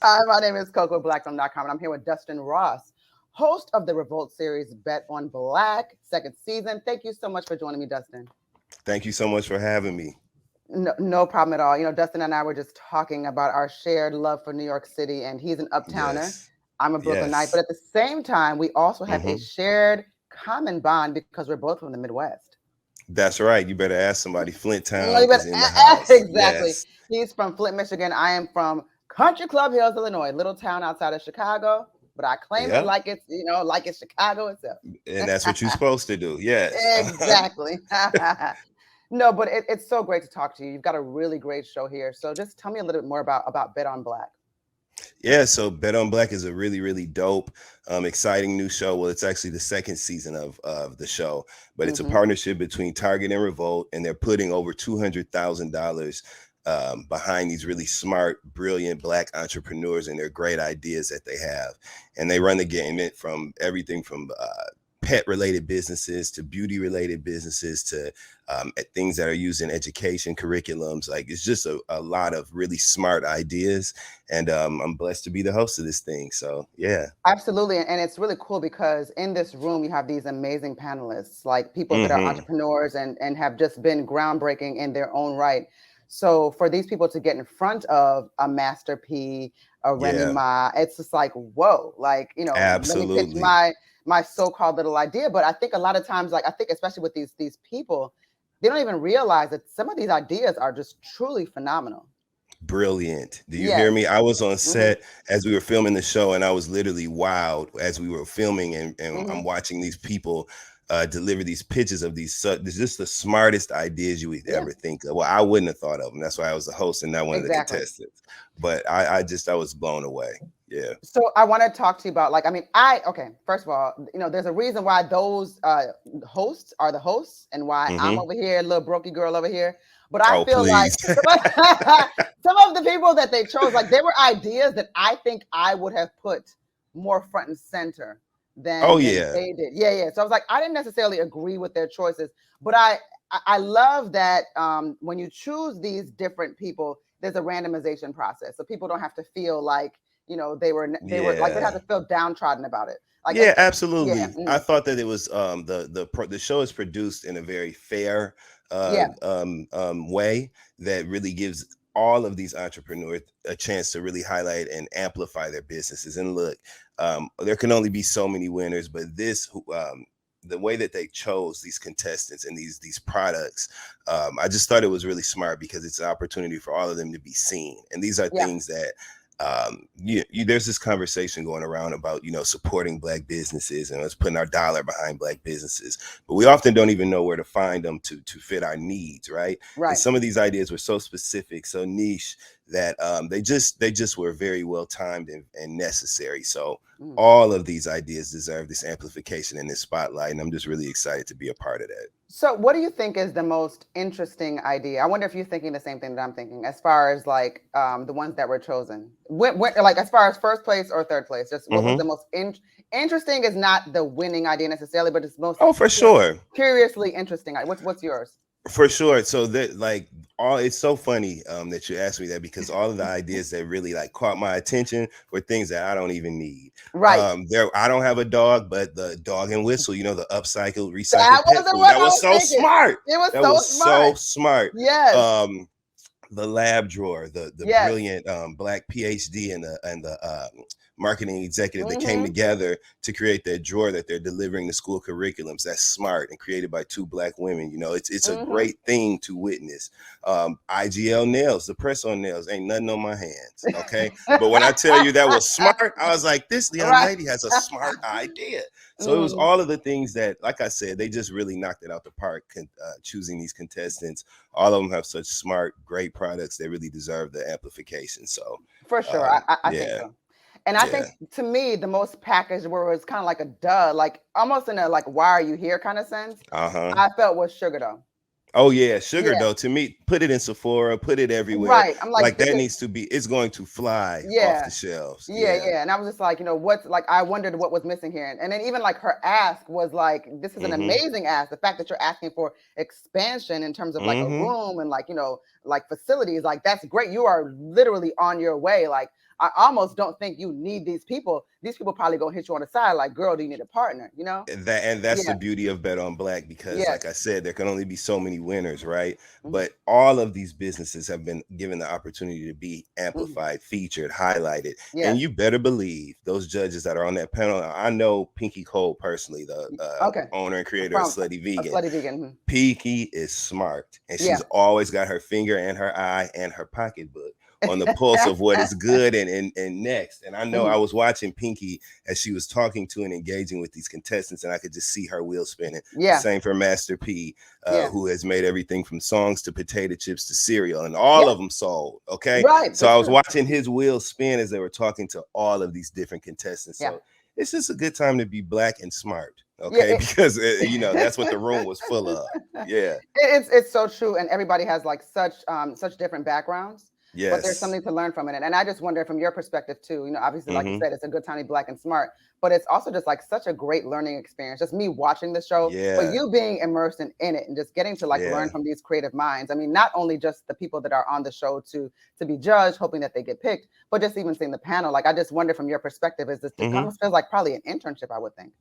Hi, my name is Coco with blackfilm.com, and I'm here with Dustin Ross, host of the Revolt series Bet on Black, second season. Thank you so much for joining me, Dustin. Thank you so much for having me. No problem at all. Dustin and I were just talking about our shared love for New York City, and he's an uptowner. Yes. I'm a Brooklynite, but Yes. at the same time, we also have a hmm shared common bond because we're both from the Midwest. That's right. You better ask somebody. Flint No, Town you better is in the house. exactly. Yes. He's from Flint, Michigan. I am from Country Club Hills, Illinois, little town outside of Chicago. But I claim it Yep. like it's Chicago itself. And that's what you're supposed to do. Yes. Exactly. No, but it's so great to talk to you. You've got a really great show here. So just tell me a little bit more about Bet on Black. Yeah, so Bet on Black is a really, really dope, exciting new show. Well, it's actually the second season of the show, but it's a Hmm. partnership between Target and Revolt, and they're putting over $200,000 behind these really smart, brilliant Black entrepreneurs and their great ideas that they have. And they run the gamut from everything from pet related businesses to beauty related businesses to things that are used in education curriculums. Like it's just a lot of really smart ideas, and I'm blessed to be the host of this thing. So yeah. Absolutely. And it's really cool because in this room, you have these amazing panelists, like people that are hmm entrepreneurs and have just been groundbreaking in their own right. So for these people to get in front of a Master P, a Remy Yeah, Ma, it's just like, whoa, like, let me pitch absolutely. my so-called little idea. But I think a lot of times, like I think especially with these people, they don't even realize that some of these ideas are just truly phenomenal. Brilliant. Do you hear Yes. me? I was on Hmm. set as we were filming the show, and I was literally wowed as we were filming, and Hmm. I'm watching these people deliver these pitches of these just the smartest ideas you would Yeah, ever think of. Well, I wouldn't have thought of them. That's why I was the host and not one of the exactly. contestants. But I was blown away. Yeah. So I want to talk to you about like okay, first of all, there's a reason why those hosts are the hosts and why I'm hmm over here, little brokey girl over here. But I Oh, feel like please. some of the people that they chose, like they were ideas that I think I would have put more front and center Oh than yeah. they did. Yeah, yeah. So I was like, I didn't necessarily agree with their choices, but I love that when you choose these different people, there's a randomization process, so people don't have to feel like they were like they have Yeah. to feel downtrodden about it. Like Yeah, yeah, absolutely. I thought that it was the show is produced in a very fair yeah, way that really gives all of these entrepreneurs a chance to really highlight and amplify their businesses. And look, there can only be so many winners, but the way that they chose these contestants and these products, I just thought it was really smart because it's an opportunity for all of them to be seen. And these are yeah. things that there's this conversation going around about supporting Black businesses and us putting our dollar behind Black businesses, but we often don't even know where to find them to fit our needs, right? And Right. some of these ideas were so specific, so niche, that they just were very well timed and necessary. So Mhm. all of these ideas deserve this amplification and this spotlight, and I'm just really excited to be a part of that. So, what do you think is the most interesting idea? I wonder if you're thinking the same thing that I'm thinking, as far as like the ones that were chosen. Like as far as first place or third place, just what was the hmm most interesting? Is not the winning idea necessarily, but it's most Oh, for sure. curiously interesting. What's yours? For sure. So that like all it's so funny that you asked me that, because all of the ideas that really like caught my attention were things that I don't even need. Right. I don't have a dog, but the dog and whistle, the upcycled, That recycled was pet the food. one That I was was so thinking. smart. It was That so was smart. so smart. Yes. The lab drawer, the Yes. brilliant Black PhD and the marketing executive that came Hmm. together to create that drawer that they're delivering to school curriculums. That's smart and created by two Black women. It's a Hmm. great thing to witness. IGL nails, the press on nails, ain't nothing on my hands. Okay, but when I tell you that was smart, I was like, this young Right. lady has a smart idea. So it was Mm. all of the things that, like I said, they just really knocked it out the park. Choosing these contestants, all of them have such smart, great products. They really deserve the amplification. So, For sure. I think yeah, so. And I yeah. think to me, the most packaged where it was kind of like a duh, like almost in a like, why are you here kind of sense, Uh huh. I felt was sugar though. Oh yeah, sugar Yeah. though. To me, put it in Sephora, put it everywhere. Right. I'm like, Like that needs to be. It's going to fly off yeah. the shelves. Yeah, Yeah. yeah. And I was just like, what's like, I wondered what was missing here. And then even like her ask was like, this is an Mm-hmm. amazing ask. The fact that you're asking for expansion in terms of like a Mm-hmm. room and like, like facilities, like that's great. You are literally on your way. Like, I almost don't think you need these people. These people probably gonna hit you on the side like, girl, do you need a partner? You know? That's the Yeah. beauty of Bet on Black, because Yes. like I said, there can only be so many winners, right? Hmm. But all of these businesses have been given the opportunity to be Hmm. amplified, featured, highlighted. And Yes. you better believe those judges that are on that panel. I know Pinky Cole personally, the Okay. owner and creator of From Slutty a Vegan. slutty vegan. Mhm. Pinky is smart, and she's Yeah. always got her finger and her eye and her pocketbook on the pulse of what is good and next. And I know I Mhm. was watching Pinky as she was talking to and engaging with these contestants, and I could just see her wheel spinning. The Yeah. same for Master P, Yeah. who has made everything from songs to potato chips to cereal, and all Yeah. of them sold. Okay, Right. so That's I was true. watching his wheel spin as they were talking to all of these different contestants. Yeah. So it's just a good time to be Black and smart. Yeah. Okay, because that's what the room was full of. Yeah. It's so true, and everybody has like such different backgrounds, but there's Yes. something to learn from it. And I just wonder from your perspective too. Obviously, like you Hmm. said, it's a good time to be black and smart, but it's also just like such a great learning experience. Just me watching the show, but Yeah. you being immersed in it and just getting to like learn Yeah. from these creative minds. I mean, not only just the people that are on the show to be judged, hoping that they get picked, but just even seeing the panel. Like I just wonder from your perspective, is this it kind Hmm. of feels like probably an internship, I would think.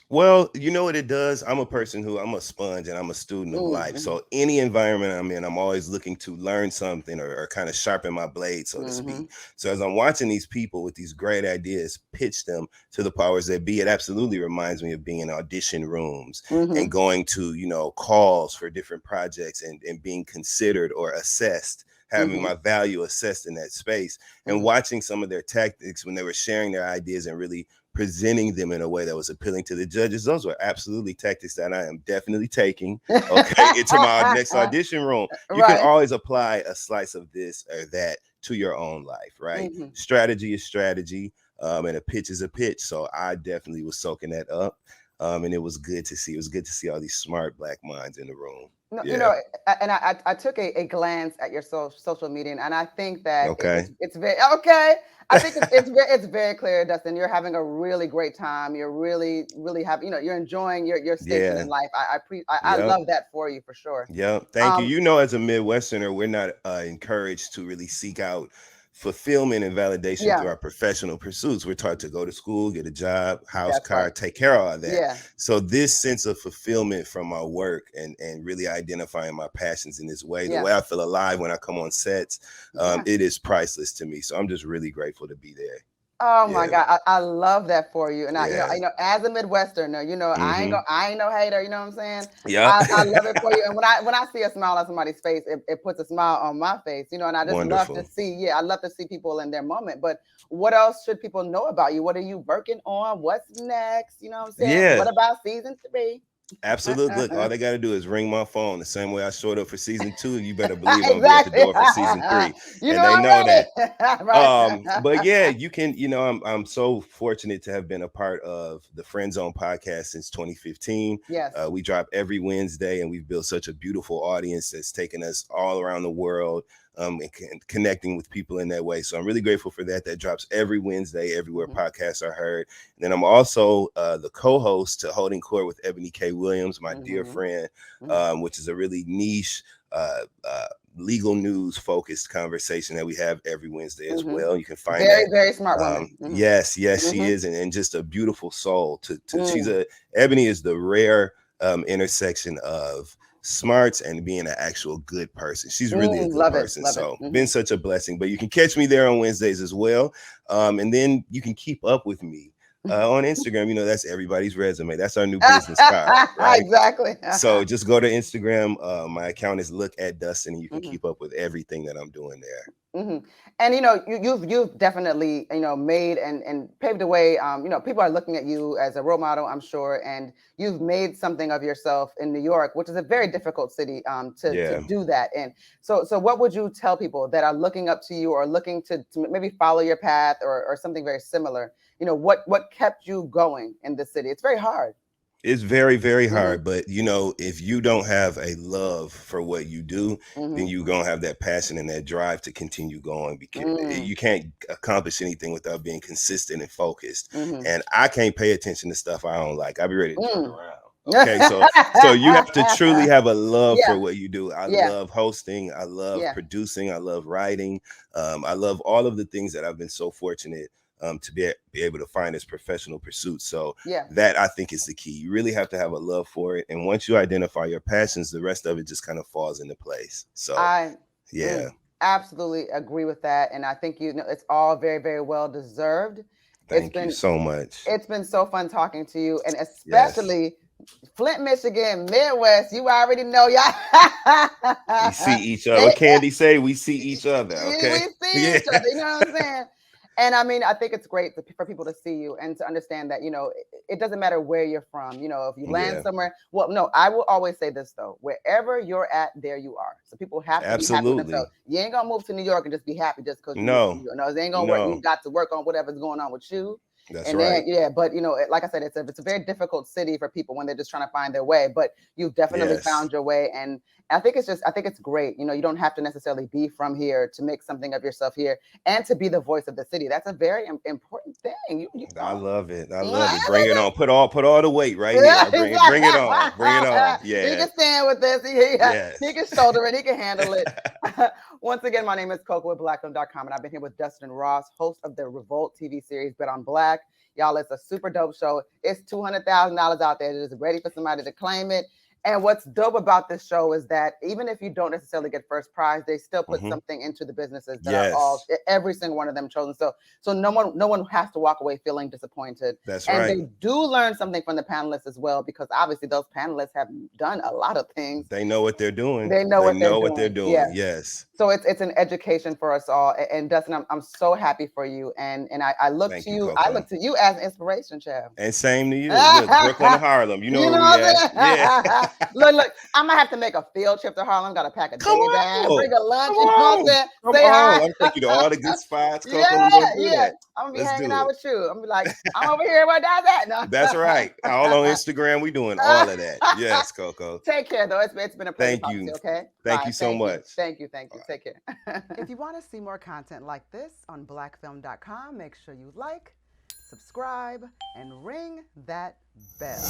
Well, you know what it does? I'm a person who I'm a sponge and I'm a student of life. Mm-hmm. So any environment I'm in, I'm always looking to learn something or kind of sharpen my blade, so to Mm-hmm. speak. So as I'm watching these people with these great ideas pitch them to the powers that be, it absolutely reminds me of being in audition rooms and Mm-hmm. going to, calls for different projects and being considered or assessed, having Mm-hmm. my value assessed in that space, and Mm-hmm. watching some of their tactics when they were sharing their ideas and really presenting them in a way that was appealing to the judges. Those were absolutely tactics that I am definitely taking, okay, into my next audition room. You can Right. always apply a slice of this or that to your own life, right? Hmm. Strategy is strategy, and a pitch is a pitch. So I definitely was soaking that up. And it was good to see. It was good to see all these smart Black minds in the room. No, Yeah. and I took a glance at your social media, and I think that Okay. it's very okay. I think it's very clear, Dustin. You're having a really great time. You're really having, you're enjoying your station in Yeah. life. I Yep. love that for you for sure. Yep. Thank you. Um, As a Midwesterner, we're not encouraged to really seek out fulfillment and validation yeah, through our professional pursuits. We're taught to go to school, get a job, house, that's right. car, take care of all that. Yeah, So this sense of fulfillment from my work and really identifying my passions in this way, the yeah, way I feel alive when I come on sets, yeah. it is priceless to me. So I'm just really grateful to be there. Oh my Yeah. God, I love that for you. And Yeah. as a Midwesterner, Hmm. I ain't no hater. You know what I'm saying? Yeah. I love it for you. And when I see a smile on somebody's face, it puts a smile on my face. And I just love to Wonderful. see. Yeah, I love to see people in their moment. But what else should people know about you? What are you working on? What's next? You know what I'm saying? Yeah. What about season 3? Absolutely. Look, all they got to do is ring my phone. The same way I showed up for season 2, you better believe I'm gonna be at the Exactly. door for season 3, You and know they I'm know that. ready. Right. But yeah, you can. I'm so fortunate to have been a part of the Friend Zone podcast since 2015. Yes. We drop every Wednesday, and we've built such a beautiful audience that's taken us all around the world. And connecting with people in that way. So I'm really grateful for that. That drops every Wednesday, everywhere Mhm. podcasts are heard. And then I'm also the co-host to Holding Court with Eboni K. Williams, my dear Mhm. friend, Mhm. which is a really niche legal news focused conversation that we have every Wednesday as Mhm. well. You can find Very, that. very smart woman. Mhm. Yes, she Mhm. is, and just a beautiful soul. Mm. Ebony is the rare intersection of smarts and being an actual good person. She's really a good Love it, person. love it. So been Mhm. such a blessing. But you can catch me there on Wednesdays as well. And then you can keep up with me on Instagram. That's everybody's resume. That's our new business card, right? Exactly. So just go to Instagram. My account is Look at Dustin, and you can Mhm. keep up with everything that I'm doing there. Mhm. And you've definitely made and paved the way. People are looking at you as a role model, I'm sure, and you've made something of yourself in New York, which is a very difficult city to Yeah. do that. And so what would you tell people that are looking up to you or looking to maybe follow your path or something very similar? What kept you going in the city? It's very hard. It's very, very Hmm. hard, but if you don't have a love for what you do, then Hmm. you're gonna have that passion and that drive to continue going, because Mm. you can't accomplish anything without being consistent and focused. Hmm. And I can't pay attention to stuff I don't like. I'll be ready to turn Mm. around. Okay, so you have to truly have a love for Yeah, what you do. I yeah, love hosting, I love yeah, producing, I love writing. I love all of the things that I've been so fortunate to be able to find as professional pursuits. So yeah. that I think is the key. You really have to have a love for it, and once you identify your passions, the rest of it just kind of falls into place. So I yeah, absolutely agree with that, and I think it's all very, very well deserved. It's thank you been so much. it's been so fun talking to you, and Yes, especially Flint, Michigan, Midwest. You already know, y'all. we see each other. What It- Candy say? We see each other. we Okay. see Yeah. each other. You know what I'm saying? And I mean, I think it's great for people to see you and to understand that it doesn't matter where you're from. If you land Yeah. somewhere, well, no, I will always say this though: wherever you're at, there you are. So people have to be happy with themselves. Absolutely. You ain't gonna move to New York and just be happy just because you moved to No. New York. No, it ain't gonna work. You No. got to work on whatever's going on with you. That's And then right. yeah, but like I said, it's a very difficult city for people when they're just trying to find their way. But you've definitely Yes. found your way, and I think it's great. You don't have to necessarily be from here to make something of yourself here and to be the voice of the city. That's a very important thing. You I know. love it. I love it. Bring it Yeah, on. Put all the weight right here. I bring it on. Bring it on. he Yeah. can stand with this. He Yes. can shoulder it. He can handle it. Once again, my name is Coco with blackfilm.com, and I've been here with Dustin Ross, host of the Revolt TV series Bet on Black. Y'all, it's a super dope show. It's $200,000 out there that is ready for somebody to claim it. And what's dope about this show is that even if you don't necessarily get first prize, they still put Hmm. something into the businesses that are all Yes. every single one of them chosen. So no one has to walk away feeling disappointed. That's And right. they do learn something from the panelists as well, because obviously those panelists have done a lot of things. They know what they're doing. They know They what they're know what they're doing. Yeah. doing. Yes. So it's an education for us all. And Dustin, I'm so happy for you. And I look Thank to you, you. I Coco. look to you as an inspiration, child. And same to you. Look, Brooklyn and Harlem. You know You where know we what at. Yeah. I'm saying? Look, I'm gonna have to make a field trip to Harlem. Gotta pack a Come day bag, on. bring a lunch, Come you know what I'm on. saying? Come Say on. hi. I'll take you to all the good spots, Coco. Yeah, We're gonna do yeah. that. I'm gonna be Let's hanging do out it. with you. I'm gonna be like, I'm over here, what does that? That's right. All on Instagram. We doing all of that. No. Yes, Coco. Take care though. It's been a pleasure Thank talking to you. you, okay? Thank you Bye. so Thank you. much. Thank you. Thank All you. right. Take care. If you want to see more content like this on blackfilm.com, make sure you like, subscribe, and ring that bell.